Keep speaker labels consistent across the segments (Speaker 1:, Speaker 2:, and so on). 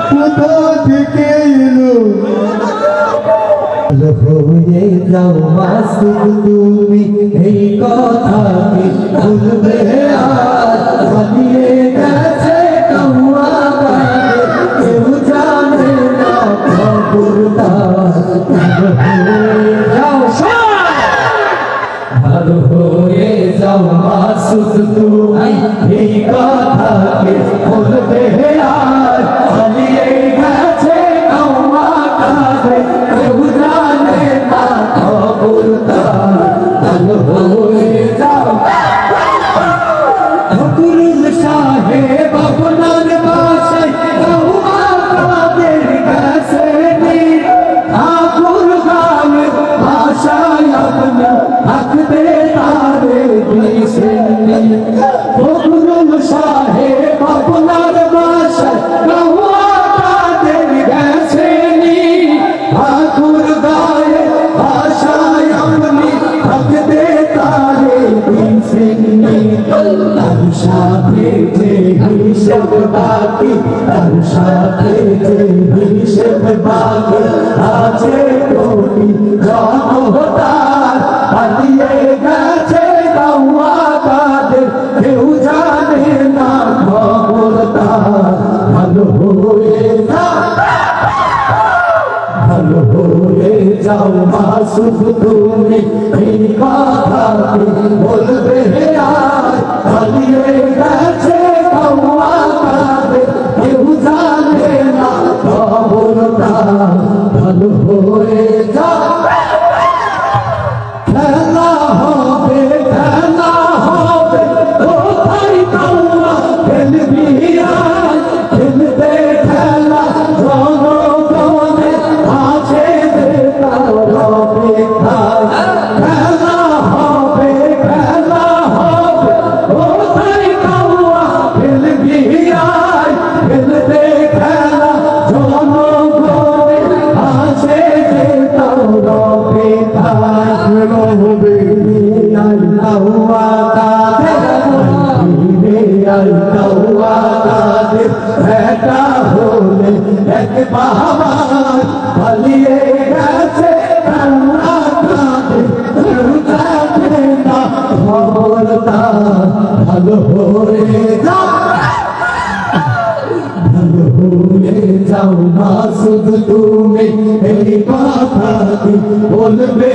Speaker 1: কোথা থেকে এলো হয়ে যাও মাসুদ তুমি এই কথা কি ভুলবে আর হারিয়ে গেছে কাউয়া কেউ জানে না খবরদার ভালো হয়ে যাও মাসুদ তুমি এই কথা কি ভুলবে আর হারিয়ে গেছে কাউয়া কেউ জানে না খবরদার ভালো হয়ে যাও ফকরুল সাহেব আপনার বাসায় কাউয়া কাদের কাছে ঠাকুর গানের ভাষায় আপনি থাকতে তারে দিয়েছেন ফকরুল সাহেব আপনার বাসায় কাউয়া কাদের কাছে ঠাকুর গানের ভাষায় আপনি থাকতে তারে দিয়েছেন তার সাথে যে হিসেব বাকি তার সাথে যে হিসেব বাকি আছে কোটি জনতার হারিয়ে গেছে কাউয়া কাদের কেউ জানে না খবরদার ভালো হয়ে যাও ভালো হয়ে যাও মাসুদ তুমি এই কথা কি বলবে আর হারিয়ে গেছে কাউয়া কাদের কেউ জানে না খবরদার ভালো হয়ে যাও খেলা হবে কোথায় কাউয়া খেলবি আর খেলতে খেলা জনগণে আছে তার অপেক্ষায় খেলা হবে কোথায় কাউয়া খেলবি আর খেলতে খেলা জনগণে আছে তার অপেক্ষায় হবে কাউয়া কাদের বেটা হলে এক বাবার পালিয়ে গেছে কাউয়া কাদের কেউ জানে না খবরদার ভালো হয়ে যাও ভালো হয়ে যাও মাসুদ তুমি এই কথা কি বলবে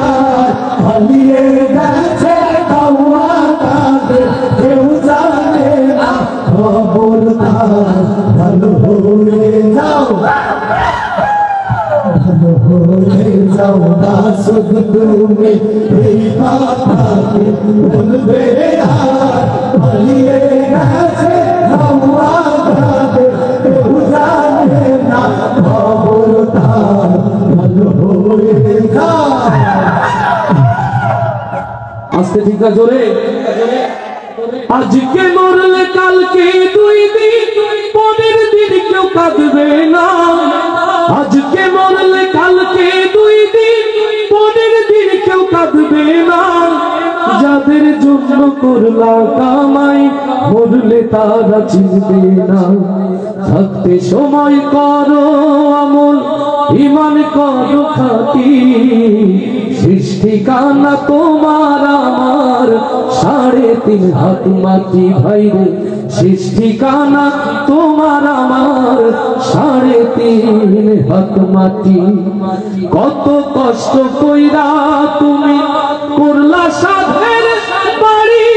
Speaker 1: আর হারিয়ে গেছে কাউয়া কাদের কেউ জানে না খবরদার ভালো হয়ে যাও ভালো হয়ে যাও মাসুদ তুমি এই কথা কি বলবে আর হারিয়ে গেছে কাউয়া কাদের কেউ জানে না খবরদার ভালো হয়ে যাও আস্তে ঠিক আছে জোরে আজকে মরলে কালকে দুই দিন পরের দিন কেউ কাঁদবে না আজকে মরলে কালকে দুই দিন পরের দিন কেউ কাঁদবে না যাদের জন্য করলা কামাই মরলে তারা চিনবে না থাকতে সময় করো আমল ঈমান করো খাঁটি সৃষ্টি কানা তোমার আমার 3.5 হাত মাটি ভাইরে সৃষ্টি কানা তোমার আমার 3.5 হাত মাটি কত কষ্ট কইরা তুমি করলা সাধের বাড়ি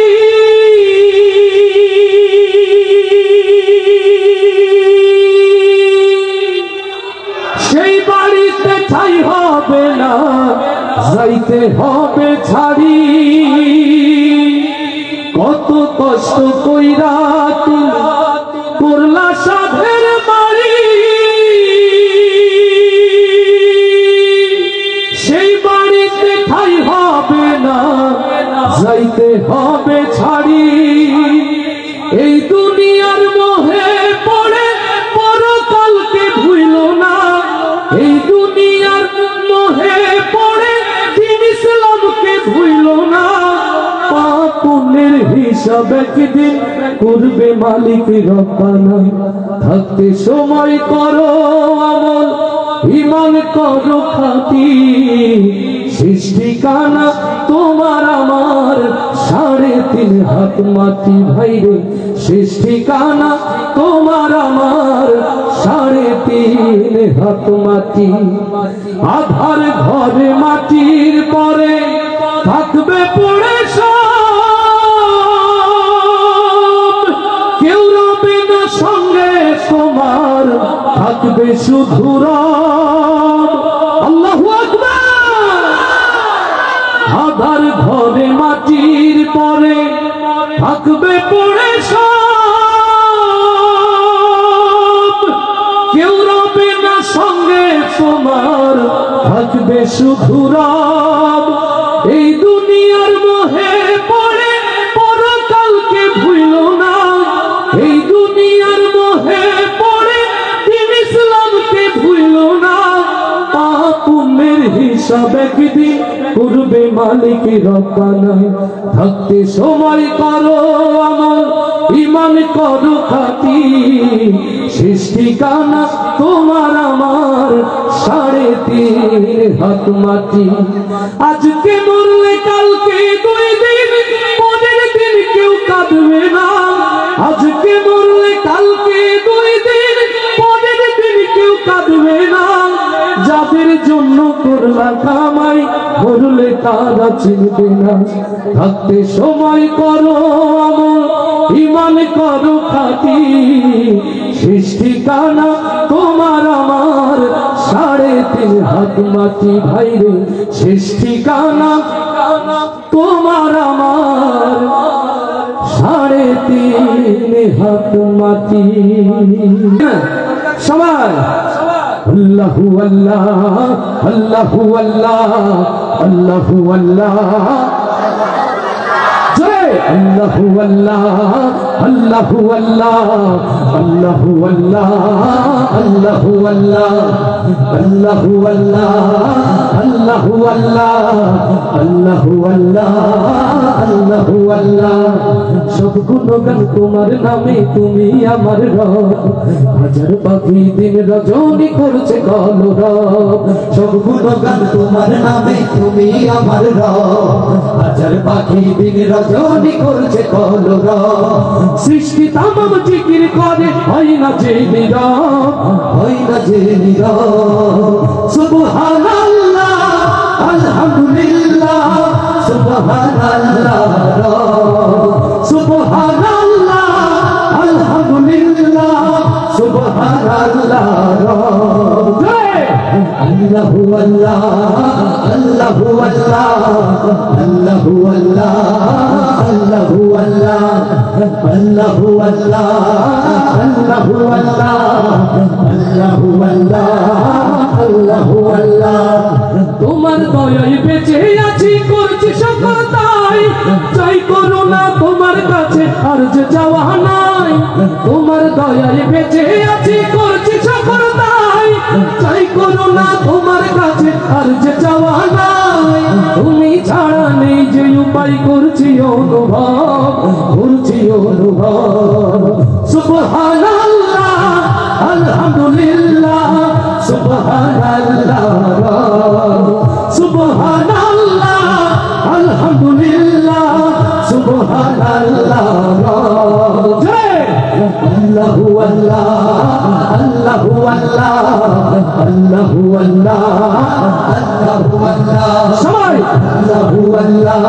Speaker 1: সেই বাড়িতে ঠাই হবে না যাইতে হবে ছাড়ি কত কষ্ট কইরা তুমি করলা সাধের বাড়ি সেই বাড়িতে ঠাই হবে না যাইতে হবে ছাড়ি এই দুনিয়ার মোহে পড়ে পরকালকে ভুইল না এই দুনিয়ার মোহে পড়ে দিন ইসলামকে ভুইল না পাপ পুণ্যের হিসাব একদিন করবে মালিক রব্বানা। থাকতে সময় করো আমল, ঈমান করো খাঁটি, শেষ ঠিকানা তোমার আমার 3.5 হাত মাটি ভাইরে, শেষ ঠিকানা তোমার আমার 3.5 হাত মাটি। আধার ঘরে মাটির পরে থাকবে পড়ে সব, কেউ রবে না সঙ্গে তোমার, থাকবে শুধু রব। আল্লাহু আকবার। আধার ঘরে মাটির পরে থাকবে পড়ে সব, কেউ রবে না সঙ্গে তোমার, থাকবে শুধু রব। এই দুনিয়ার মোহে পড়ে পরকালকে ভুলো না, এই দুনিয়ার মোহে পড়ে দ্বীন ইসলামকে ভুলো না। পাপ পুণ্যের হিসাব একদিন করবে মালিক রব্বানা। থাকতে সময় করো আমল, ঈমান করো খাঁটি, শেষ ঠিকানা তোমার আমার 3.5 হাত মাটি। আজকে মরলে কালকে 2 দিন, পরের দিন কেউ কাঁদবে না। আজকে মরলে কালকে 2 দিন, পরের দিন কেউ কাঁদবে না। যাদের জন্য করলা কামাই, মরলে তারা চিনবে না। থাকতে সময় করো আমল, ঈমান করো খাঁটি, শেষ ঠিকানা তোমার আমার 3.5 হাত মাটি ভাইরে, শেষ ঠিকানা তোমার আমার 3.5 হাত মাটি। সবাই আল্লাহু আল্লাহ, আল্লাহু আল্লাহ, আল্লাহু আল্লাহ, জয় আল্লাহু আল্লাহ, আল্লাহু আল্লাহ, আল্লাহু আল্লাহ, আল্লাহু আল্লাহ, আল্লাহু আল্লাহ, আল্লাহু আল্লাহ, আল্লাহু আল্লাহ, আল্লাহু আল্লাহ। সব গুণগান তোমার নামে, তুমি আমার রব। হাজার পাখি দিন রজনী করছে কলরব। সব গুণগান তোমার নামে, তুমি আমার রব। হাজার পাখি দিন রজনী করছে কলরব। সৃষ্টি তামাম জিকির করে, হয় না যে নীরব, হয় না যে নীরব। সুবহানাল্লাহ, আলহামদুলিল্লাহ, সুবহানাল্লাহ, সুবহানাল্লাহ, আলহামদুলিল্লাহ, সুবহানাল্লাহ। আল্লাহু আল্লাহ, আল্লাহু আল্লাহ, আল্লাহু আল্লাহ, আল্লাহু আল্লাহ, আল্লাহু আল্লাহ, আল্লাহু আল্লাহ, আল্লাহু আল্লাহ, আল্লাহু আল্লাহ। তোমার দয়ায় বেঁচে আছি, করছি সকল তাই, চাই করো না তোমার কাছে আর যে যাওয়া নাই। তোমার দয়ায় বেঁচে আছি, করছি সকল তাই, চাই করো না তোমার কাছে আর যে যাওয়া নাই। তুমি ছাড়া নেই যে উপায়, করছি অনুভব, করছি অনুভব। সুবহানাল্লাহ, আলহামদুলিল্লাহ, সুবহানাল্লাহ, সুবহানাল্লাহ, আলহামদুলিল্লাহ, সুবহানাল্লাহ। আল্লাহু আল্লাহ, আল্লাহু আল্লাহ, আল্লাহু আল্লাহ, আল্লাহু আল্লাহ। সবাই আল্লাহু আল্লাহ,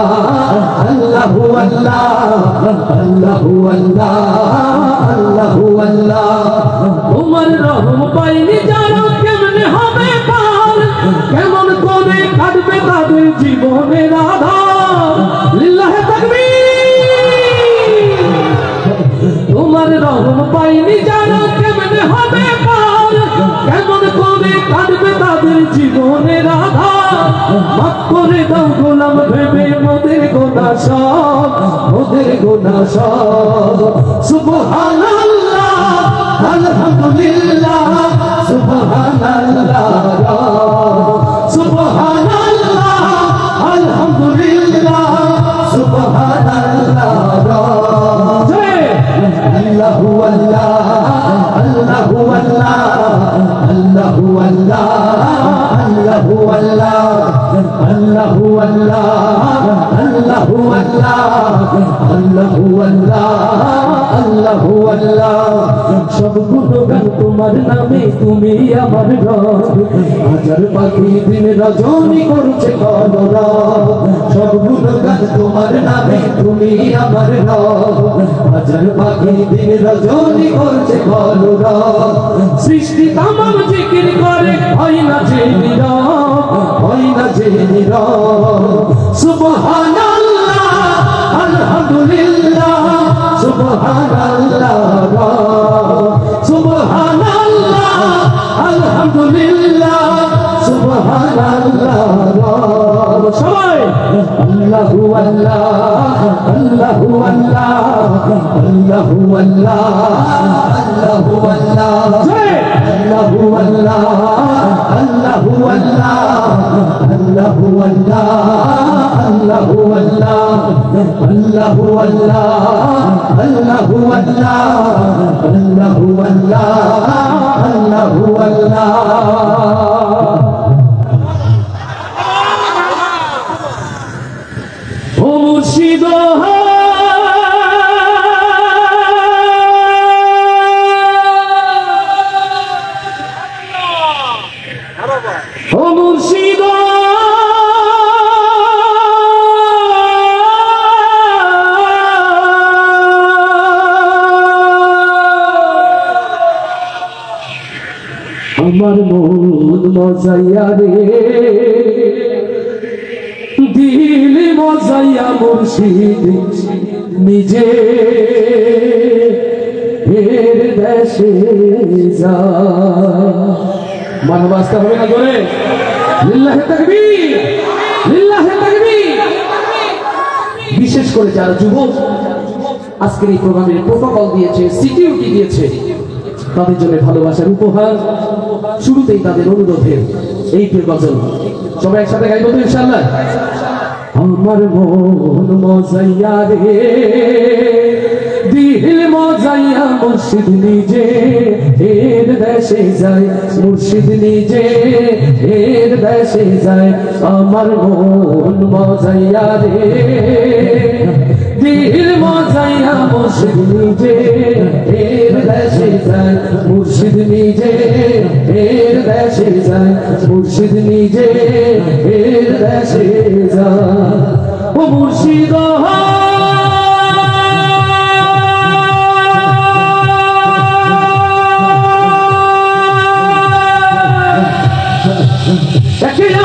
Speaker 1: আল্লাহু আল্লাহ, আল্লাহু আল্লাহ, আল্লাহু আল্লাহ। তোমার রহম পাইনি যারা কেমনে হবে পার, কেমন করে কাটবে তাদের জীবনের আধার। লিল্লাহে তাকবীর। তোমার রহম পাইনি যারা কেমনে হবে পার, কেমন করে কাটবে তাদের জীবনের আধার। মাফ করে দাও গোলাম ভেবে মোদের গোনা সব, মোদের গোনা সব। সুবহানাল্লাহ, আলহামদুলিল্লাহ, সুবহানাল্লাহ, সুবহানাল্লাহ, আলহামদুলিল্লাহ, সুবহানাল্লাহ। আল্লাহু আল্লাহ আল্লাহু আল্লাহ আল্লাহু আল্লাহ আল্লাহু আল্লাহ সব গুণগান তোমার নামে তুমি আমার রব হাজার পাখি দিন রজনী করছে কলরব সব গুণগান তোমার নামে তুমি আমার রব হাজার পাখি দিন রজনী করছে কলরব সৃষ্টি তামাম জিকির করে হয় না যে নীরব হয় না যে নীরব সুবহানাল্লাহ আলহামদুলিল্লাহ সুবহানাল্লাহ সুবহানাল্লাহ আলহামদুলিল্লাহ সুবহানাল্লাহ সবাই আল্লাহু আল্লাহ আল্লাহু আল্লাহ আল্লাহু আল্লাহ আল্লাহু আল্লাহ আল্লাহু আল্লাহ আল্লাহু আল্লাহ আল্লাহু আল্লাহ আল্লাহু আল্লাহ আল্লাহু আল্লাহ আল্লাহু আল্লাহ আল্লাহু আল্লাহ আল্লাহু আল্লাহ ও মুর্শিদ ও মুর্শিদ আমার মন মজাইয়া রে দিল মজাইয়া মুর্শিদ নিজে ফের দেশে যা মানব আসতে হবে না জোরে লিল্লাহে তাকবীর লিল্লাহে তাকবীর বিশেষ করে যারা যুবক আজকের এই প্রোগ্রামের প্রোটোকল দিয়েছে সিকিউরিটি দিয়েছে তাদের জন্য ভালোবাসার উপহার শুরুতেই তাদের অনুরোধে এই গজল সবাই একসাথে গাইব তো ইনশাআল্লাহ আমার মন মজাইয়া রে দিল মজাইয়া মুর্শিদ নিজে এর দেশে যায় মুর্শিদ নিজে এর দেশে যায় আমার মন মজাইয়া রে দিল মজাইয়া মুর্শিদ নিজে এর দেশে যায় মুর্শিদ নিজে এর দেশে যায় মুর্শিদ নিজে এর দেশে যায় ও মুর্শিদ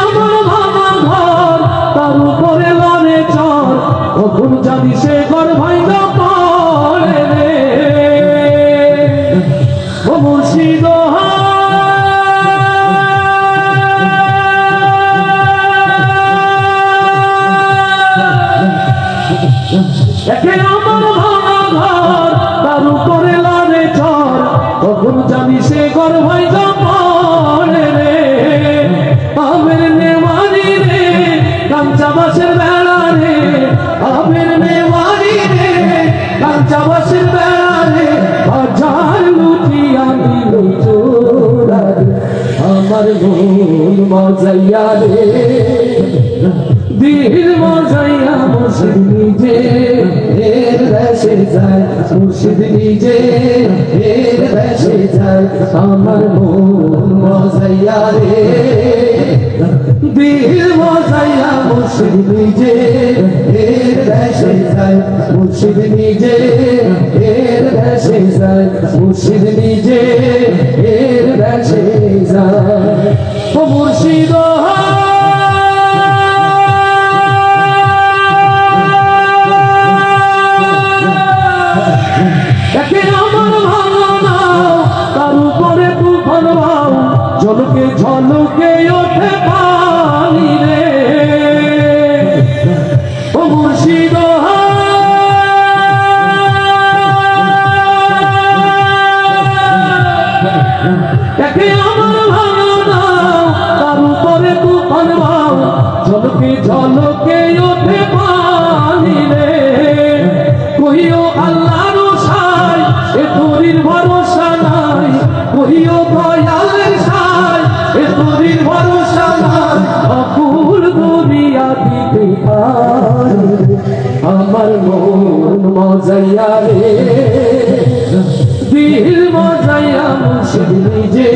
Speaker 1: আমার ভাঙা ঘর তার উপরে লড়ে চর কখন জানি সে ঘর ভাঙা পড়ে রে ও মুর্শিদ আমার ভাঙা ঘর তার উপরে লড়ে চর কখন জানি সে ঘর ভাঙা পড়ে রে আমের নেওয়ানি রে কাঞ্চা বাসের বেড়া রে আমের নেওয়ানি রে কাঞ্চা বাসের বেড়া রে হাজার লুটিয়া দিল চোরা রে আমার মন মজাইয়া রে দিল মজাইয়া মুর্শিদ নিজে এর দেশে যায় মুর্শিদ নিজে এর দেশে যায় আমার মন মজাইয়া রে দিল মজাইয়া মুর্শিদ নিজে এর দেশে যায় মুর্শিদ নিজে এর দেশে যায় মুর্শিদ নিজে এর দেশে যায় ও মুর্শিদ আমার ভাঙা নাও তার উপরে তুফান ভাও ঝলকে ঝলকে ওঠে পানি রে ও মুর্শিদ আমার ভাঙা নাও তার উপরে তুফান ভাও ঝলকে ঝলকে ওঠে পানি রে কহিও আল্লাহর সাই এ তোরির ভরসা নাই কহিও দয়ালের সাই এ তোরির ভরসা নাই অকুল দরি দিল মজাইয়া মুর্শিদ নিজে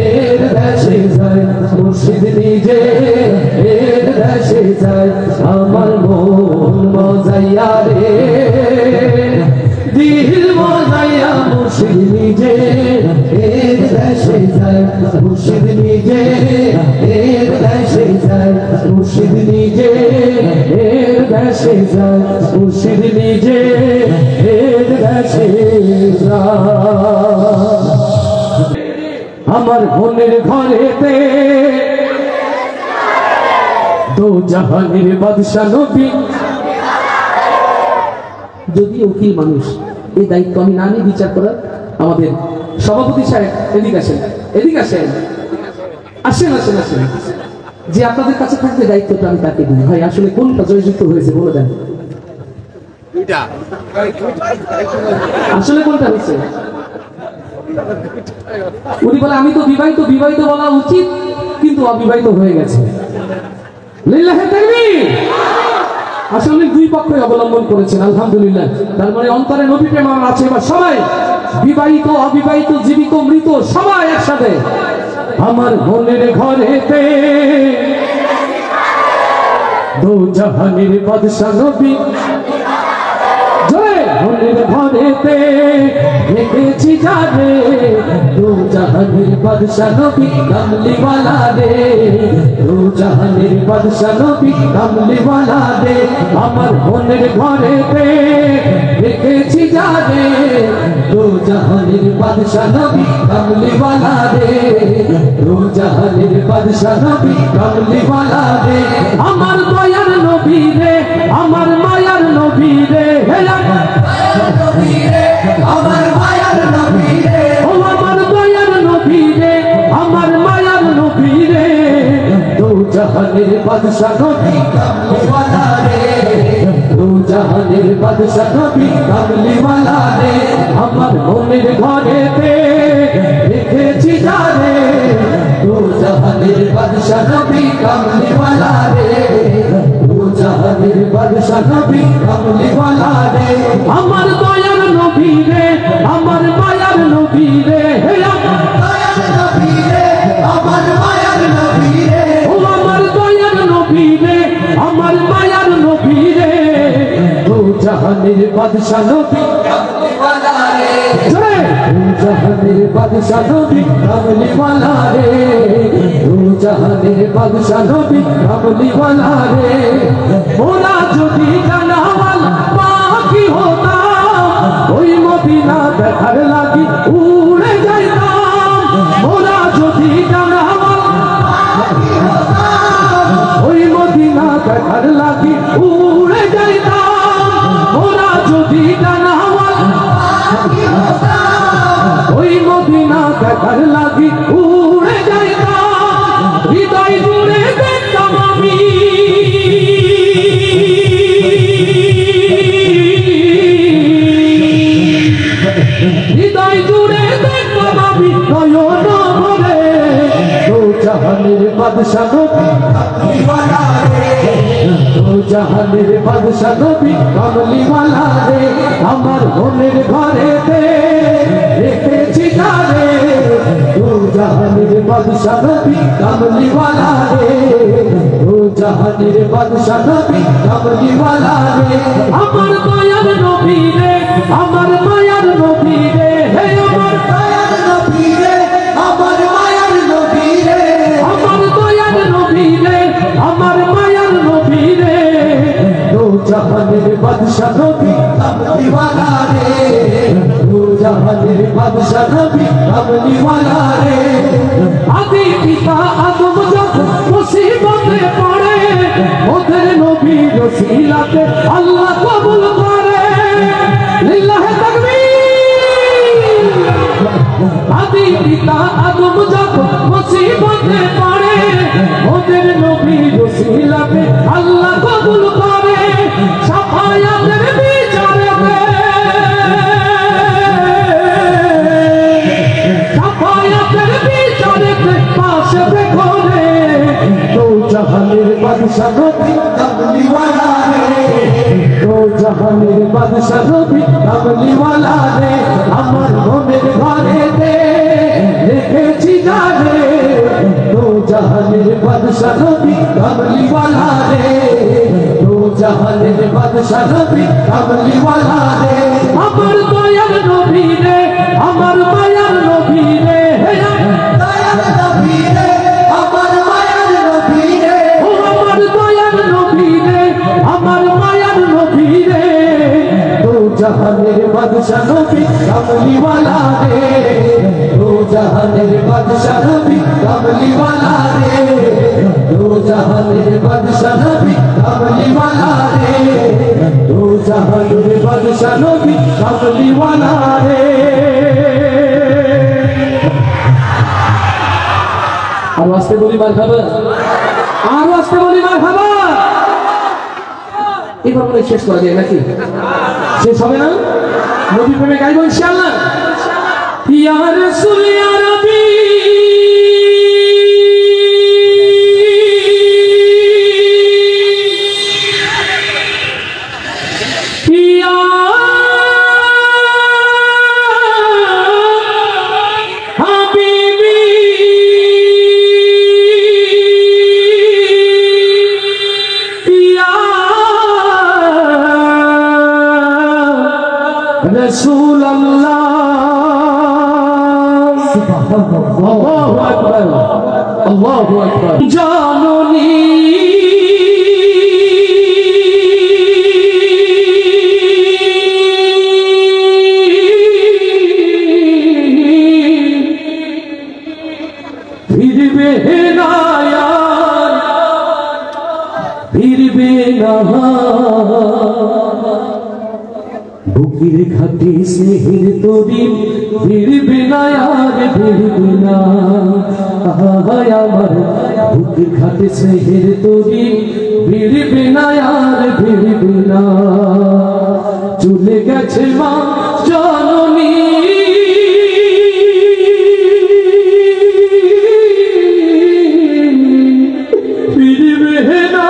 Speaker 1: এর দেশে যায়, মুর্শিদ নিজে এর দেশে যায়, আমার মন মজাইয়া রে দিল মজাইয়া মুর্শিদ নিজে এর দেশে যায়, মুর্শিদ নিজে এর দেশে যায়, মুর্শিদ নিজে এর দেশে যায়, মুর্শিদ নিজে এর দেশে যায়। আমার মনের ঘরেতে দো জাহানের বাদশা নবী। যদি উকিল মানুষ এই দায়িত্ব আমি না নিয়ে বিচার করার, আমাদের সভাপতি সাহেব এদিকে আসেন, এদিকে আসেন, আসেন আসেন আসেন, যে আপনাদের কাছে থাকবে দায়িত্বটা আমি তাকে দিই। ভাই আসলে কোনটা জয়যুক্ত হয়েছে বলে দেন, আসলে কোনটা হয়েছে? উনি বলে আমি তো বিবাহিত, বিবাহিত বলা উচিত কিন্তু অবিবাহিত হয়ে গেছে। লিল্লাহি তাকবীর। আসলে দুই পক্ষই অবলম্বন করেছেন, আলহামদুলিল্লাহ। তার মানে অন্তরে নবী প্রেম আমার আছে। এবার সবাই বিবাহিত অবিবাহিত জীবিত মৃত সবাই একসাথে আমার মনের ঘরেতে দো জাহানের বাদশা নবী, মনের ঘরেতে দেখেছি যারে দো জাহানের বাদশা নবী কামলিওয়ালা রে, দো জাহানের বাদশা নবী কামলিওয়ালা রে, আমার মনের ঘরেতে দেখেছি যারে দো জাহানের বাদশা নবী কামলিওয়ালা রে, দো জাহানের বাদশা নবী কামলিওয়ালা রে, আমার দয়ার নবী রে, আমার মায়ার নবী রে, আমার মায়ার নবী রে, ও আমার দয়ার নবী রে, আমার মায়ার নবী রে, দো জাহানের বাদশা নবী কামলিওয়ালা রে, দো জাহানের বাদশা নবী কামলিওয়ালা রে, আমার মনের ঘরেতে দেখেছি যারে দো জাহানের বাদশা নবী কামলিওয়ালা রে, দো জাহানের বাদশা নবী কামলিওয়ালা রে, আমার দয়ার নবী রে, আমার মায়ার নবী রে, হে আমার দয়ার নবী রে, আমার মায়ার নবী রে, ও আমার দয়ার নবী রে, আমার মায়ার নবী রে, দো জাহানের বাদশা নবী কামলিওয়ালা রে, জোরে দো জাহানের বাদশা নবী কামলিওয়ালা রে, দো জাহানের বাদশা নবী কামলিওয়ালা রে, ওরা যদি জানাওয়ালা পাখি হতাম ওই মদিনা দেখার লাগি উড়ে যাইতাম, ওরা যদি জানাওয়ালা পাখি হতাম ওই মদিনা দেখার লাগি উড়ে যাইতাম, ওরা যদি জানাওয়ালা পাখি হতাম ওই মদিনা দেখার লাগি উড়ে যাইতাম, হৃদয় জুড়ে দেখতাম আমি হৃদয় জুড়ে দেখতাম আমি নয়ন ভরে দো জাহানের বাদশা নবী কামলিওয়ালা রে, দো জাহানের বাদশা নবী কামলিওয়ালা রে, আমার মনের ঘরেতে দেখেছি যারে দো জাহানের বাদশা নবী কামলিওয়ালা রে, দো জাহানের বাদশা নবী কামলিওয়ালা রে, আমার দয়ার নবী রে, আমার মায়ার নবী রে, হে আমার দয়ার নবী রে, আমার মায়ার নবী রে, আমার দয়ার নবী রে, আমার মায়ার নবী রে, দো জাহানের বাদশা নবী কামলিওয়ালা রে, দো জাহানের বাদশা নবী কামলিওয়ালা রে, আদি পিতা আদম যখন মুসিবতে পড়ে ওদের নবীর ওসিলাতে আল্লাহ কবুল করে, লিল্লাহি তাকবীর। আদি পিতা আদম যখন মুসিবতে পড়ে ওদের নবীর ওসিলাতে আল্লাহ কবুল করে, সাফায়াতের বিচারেতে সাফায়াতের বিচারেতে পাশে করে দো জাহানের বাদশা নবী কামলিওয়ালা রে, দো জাহানের বাদশা নবী কামলিওয়ালা রে আমার মনের ঘরেতে রেখেছি জানে দো জাহানের বাদশা নবী কামলিওয়ালা রে দো জাহানের বাদশা নবী কামলিওয়ালা রে আমার দয়ার নবী রে আমার মায়ার নবী রে দয়ার নবী রে আমার মায়ার নবী রে ও আমার দয়ার নবী রে আমার মায়ার নবী রে দো জাহানের বাদশা নবী কামলিওয়ালা রে দো জাহানের বাদশা নবী কামলিওয়ালা রে দো জাহানের বাদশা নবী কামলিওয়ালা রে দো জাহানের বাদশা নবী কামলিওয়ালা রে আর আস্তে বলি মারহাবা আর আস্তে বলি মারহাবা এবার মনে শেষ করা যায় নাকি শেষ হবে না নবী প্রেমে গাইবো ইনশাআল্লাহ ইয়া রাসূল ইয়া নবী ইয়া হাবিবি ইয়া রাসূল আল্লাহ আল্লাহু আকবার আল্লাহু আকবার জাননী ফিরবে না ফিরবে না বুকের খাটি স্নেহের তরি ফিরবে না আর ফিরবে না আমার বুকের খাটি স্নেহের তরি ফিরবে না আর ফিরবে না চলে গেছে মা জননী ফিরবে না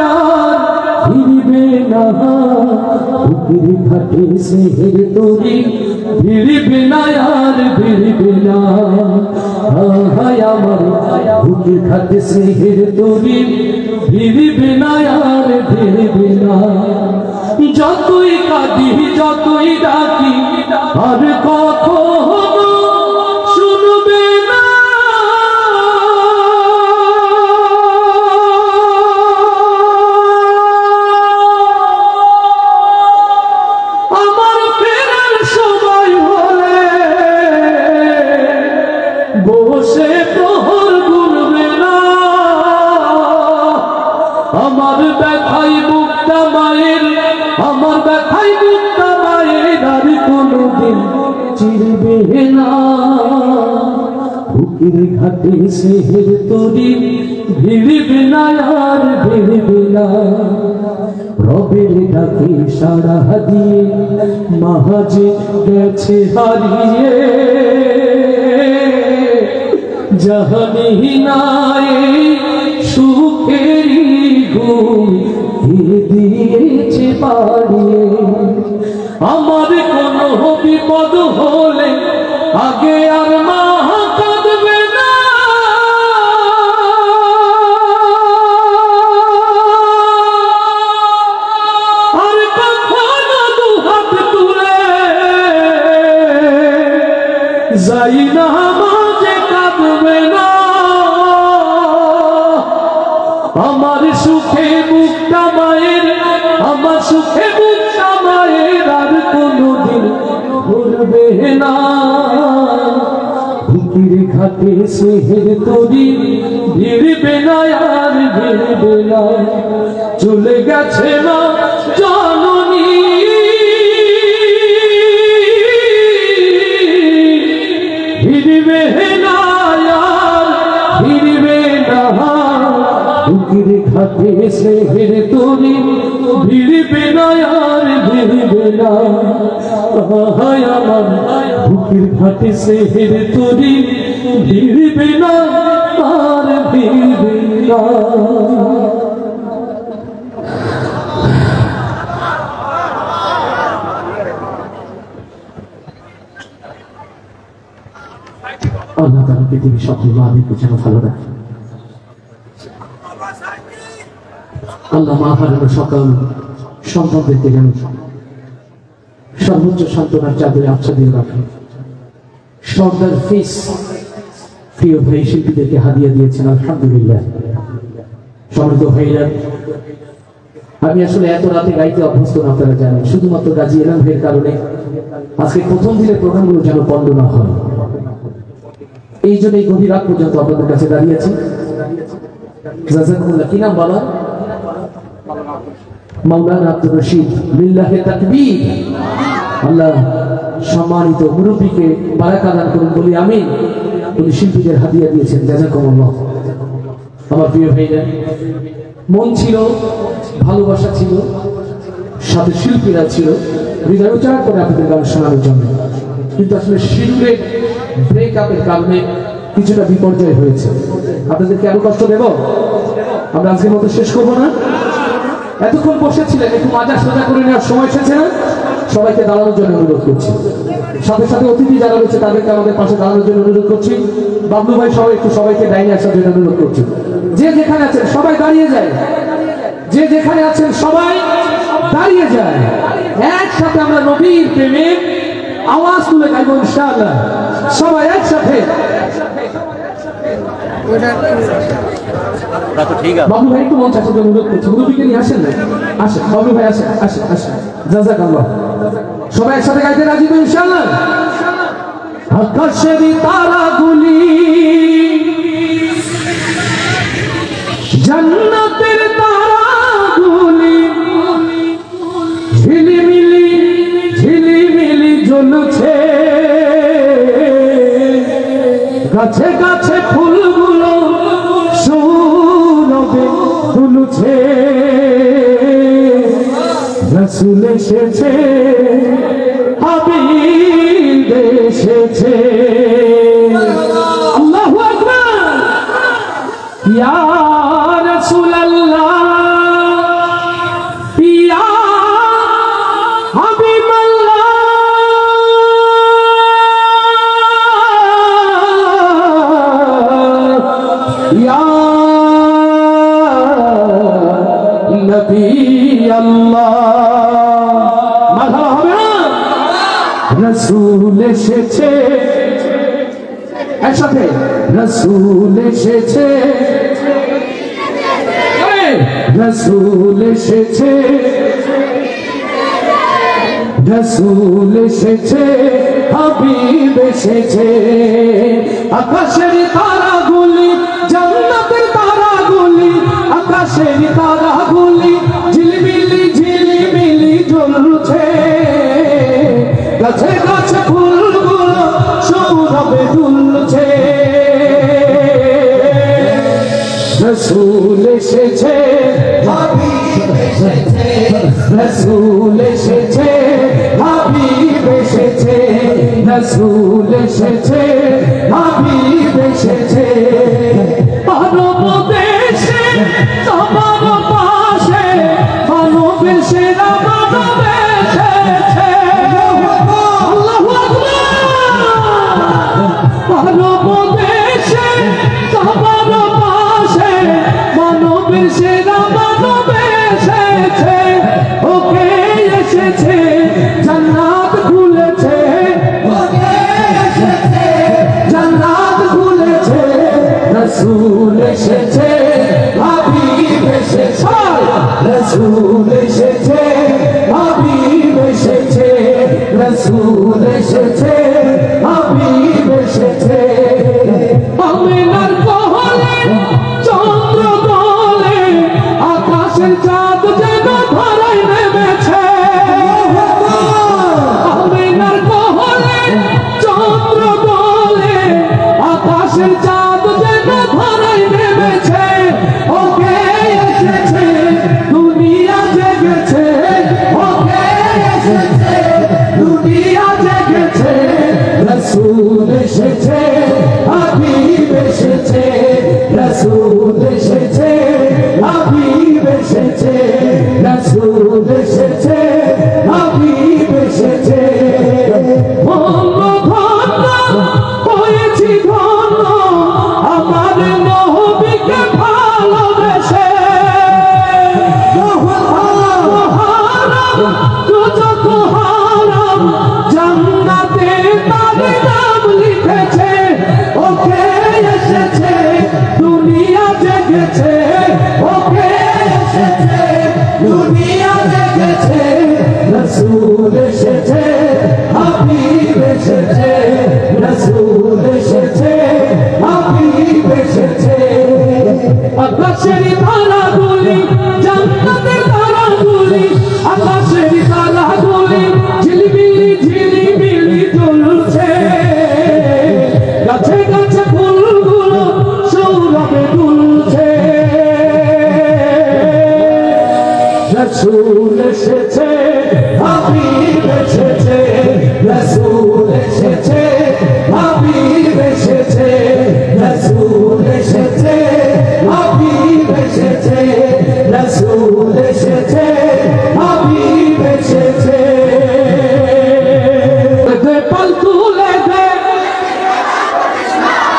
Speaker 1: আর ফিরবে না বুকের খাটি স্নেহের তরি ফিরবে না আর ফিরবে না আমার বুকের খাটি স্নেহের তরি ফিরবে না আর ফিরবে না যতই কাঁদি যতই ডাকি আর কখনো শুনবে না বসে প্রহর গুনবে না আমার ব্যথাই বুকটা মায়ের আমার ব্যথাই বুকটা মায়ের আর কোনদিন চিরবে না বুকের ঘাটে স্নেহের তরি ভিড়বে না আর ভিড়বে না রবের ডাকে সাড়া দিয়ে মাঝে গেছে হারিয়ে জাহানি নাই সুখেরি ঘুম দিয়েছে পাড়িয়ে আমার কোনো বিপদ হলে আগে আর মা কাঁদবে না আর কখনো দুহাত তুলে যাই না আমার সুখে বুকটা মায়ের আমার সুখে বুকটা মায়ের আর কোনদিন ভুলবে না বুকের ঘাটে স্নেহের তরি ভিড়বে না আর ভিড়বে না চলে গেছে মা জননী ভিড়বে না আর ভিড়বে না বুকের ঘাটে স্নেহের তরি ভিড়বে না আর ভিড়বে না আমার বুকের ঘাটে স্নেহের তরি ভিড়বে না আর ভিড়বে না আল্লাহ তাআলা পৃথিবীর সকল মাদেরকে যেন ভালো রাখে। আল্লাহ মা হারানো সকল সন্তানদেরকে যেন সর্বোচ্চ সান্ত্বনার চাদরে আচ্ছাদিত রাখে। সর্দার ফিস প্রিয় ভাই শিল্পীদেরকে হাদিয়া দিয়েছেন, আলহামদুলিল্লাহ। সম্মানিত ভাইরা, আমি আসলে এত রাতে গাইতে অভ্যস্ত না, আপনারা জানেন। শুধুমাত্র গাজী এলাম ভাইয়ের কারণে আজকে প্রথম দিনের প্রোগ্রামগুলো যেন বন্ধ না হয়, এই জন্য এই গভীর রাত পর্যন্ত আপনাদের কাছে দাঁড়িয়েছি। জাযাকুমুল্লাহ। কি নাম বলা? মাওলানা আব্দুর রশিদ, লিল্লাহি তাকবীর। আল্লাহ সম্মানিত মুরব্বীকে বারাকা দান করুন, বলি আমিন। উনি শিল্পীদের হাদিয়া দিয়েছেন, জাযাকুমুল্লাহ। আমার প্রিয় ভাইরা, মন ছিল, ভালোবাসা ছিল, সাথে শিল্পীরা ছিল, হৃদয় উচ্চারণ করে আপনাদের গান শোনানোর জন্য। কিন্তু আসলে শিল্পের ব্রেকআপের কারণে কিছুটা বিপর্যয় হয়েছে। আপনাদেরকে আরো কষ্ট দেব? আমরা আজকের মতো শেষ করবো না? এতক্ষণ বসেছিলেন, একটু মাজা সোজা করে নেওয়ার সময় এসেছে না? সবাইকে দাঁড়ানোর জন্য অনুরোধ করছি। সাথে সাথে অতিথি যারা রয়েছে তাদেরকে আমাদের পাশে দাঁড়ানোর জন্য অনুরোধ করছি। বাবলু ভাই সহ একটু সবাইকে ডাইনে আসার জন্য অনুরোধ করছি। যে যেখানে আছেন সবাই দাঁড়িয়ে যায়, যে যেখানে আছেন সবাই দাঁড়িয়ে যায়। একসাথে আমরা নবীর প্রেমে আওয়াজ তুলে গাইব ইনশাআল্লাহ, সবাই একসাথে। বাবলু ভাই একটু মঞ্চ আসার জন্য অনুরোধ করছি। মুরব্বীকে নিয়ে আসেন না? আসেন বাবলু ভাই, আসেন আসেন আসেন। জাযাকাল্লাহ। সবাই একসাথে গাইতে রাজি তো ইনশাআল্লাহ? আকাশের তারাগুলি, জান্নাতের তারাগুলি ঝিলিমিলি ঝিলিমিলি জ্বলছে, গাছে গাছে ফুলগুলো সৌরভে দুলছে। রাসূল এসেছে, হাবিব এসেছে। আল্লাহু আকবার। ইয়া রাসূলুল্লাহ, ইয়া হাবিবাল্লাহ, ইয়া নবী আল্লাহ। মারহাবা হবে না? রাসূল এসেছে, একসাথে। রাসূল এসেছে, রাসূল এসেছে, রাসূল এসেছে, হাবিব এসেছে। আকাশের তারাগুলি, জান্নাতের তারাগুলি, আকাশের তারাগুলি ঝিলমিলি ঝিলমিলি জ্বলছে, গাছে গাছে ফুলগুলো সৌরভে দুলছে। রাসূল এসেছে, হাবিব এসেছে, রাসূল এসেছে, হাবিব এসেছে, রাসূল এসেছে, হাবিব এসেছে। মানব দেশে তোমার পাশে, মানব সেরা মানব এসেছে। আল্লাহু আকবার। মানব দেশে তোমার পাশে, মানব সেরা মানব এসেছে। ওকে এসেছে, জান্নাত খুলেছে, ওকে এসেছে, জান্নাত খুলেছে। রাসূল এসেছে, হাবিব এসেছে, রাসূল এসেছে, হাবিব এসেছে, রাসূল এসেছে, হাবিব এসেছে। আমিনার কোলে চন্দ্র দোলে, আকাশের চাঁদ যেন ধরায় নেমেছে। আমিনার কোলে চন্দ্র দোলে, আকাশের চাঁদ যেন ধরায় নেমেছে। ওকে এসেছে, দুনিয়া জেগেছে, ওকে এসেছে, দুনিয়া জেগেছে। রাসূল এসেছে, হাবিব এসেছে, রাসূল এসেছে, হাবিব এসেছে, রাসূল এসেছে, হাবিব এসেছে। ধন্য ধন্য হয়েছে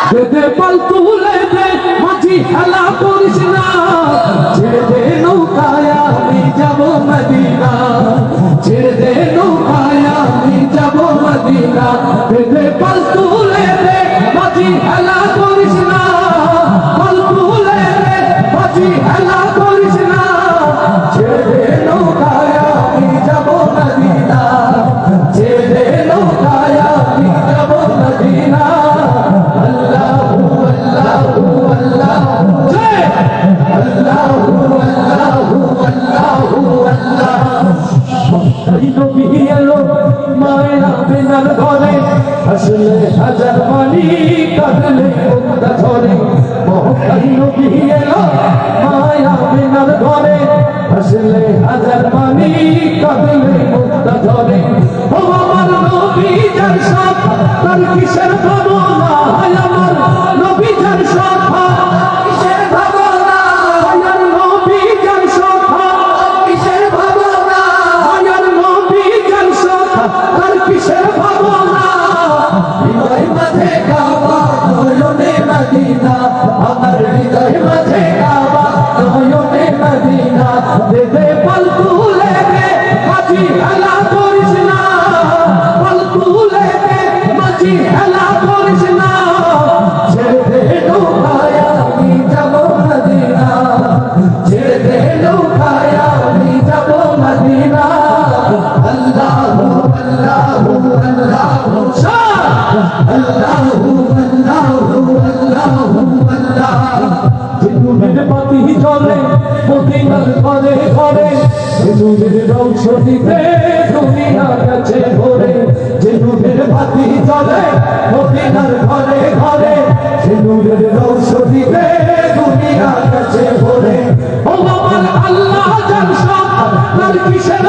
Speaker 1: দে পাল তুলে দে মাঝি হেলা করিস না ছেড়ে দে নৌকায় আমি যাব মদিনা ছেড়ে দে নৌকায় আমি যাব মদিনা দে পাল তুলে দে মাঝি হেলা করিস না পাল তুলে দে মাঝি হেলা করিস না ছেড়ে দে নৌকায় আমি যাব মদিনা ছেড়ে দে নৌকায় আমি যাব মদিনা আল্লাহু আল্লাহু আল্লাহু জয় আল্লাহু আল্লাহু আল্লাহু আল্লাহ এই নবী এলো মায়া বিনার ঘরে আসলে হাজার বাণী কাঁদলে মুক্তা ঝরে মহকাই নবী এলো মায়া বিনার ঘরে আসলে হাজার বাণী কাঁদলে মুক্তা ঝরে ও আমার নবী যার সাথ তার কিসের ভাবনা হায় আমার নবী যার সাথ কিসের ভাবনা হায় নবী যার সাথ কিসের ভাবনা হায় নবী যার সাথ তার কিসের ভাবনা হৃদয় মাঝে কাবা নয়নে মদিনা আমার হৃদয় মাঝে কাবা নয়নে মদিনা দেবে পাল তুলে দে মাঝি হেলা করিস না পাল তুলে দে মাঝি হেলা করিস না ছেড়ে দে নৌকায় আমি যাব মদিনা ছেড়ে দে নৌকায় আমি যাব মদিনা আল্লাহু আল্লাহু আল্লাহু আল্লাহু আল্লাহু আল্লাহু আল্লাহ জিন্দুদের বাতি জ্বলে মদিনার ঘরে ঘরে জিন্দুদের রৌশনীতে দুনিয়া কাছে ভরে জিন্দুদের বাতি জ্বলে মদিনার ঘরে ঘরে জিন্দুদের রৌশনীতে দুনিয়া কাছে ভরে ও আমার আল্লাহ জান সব তার কিসের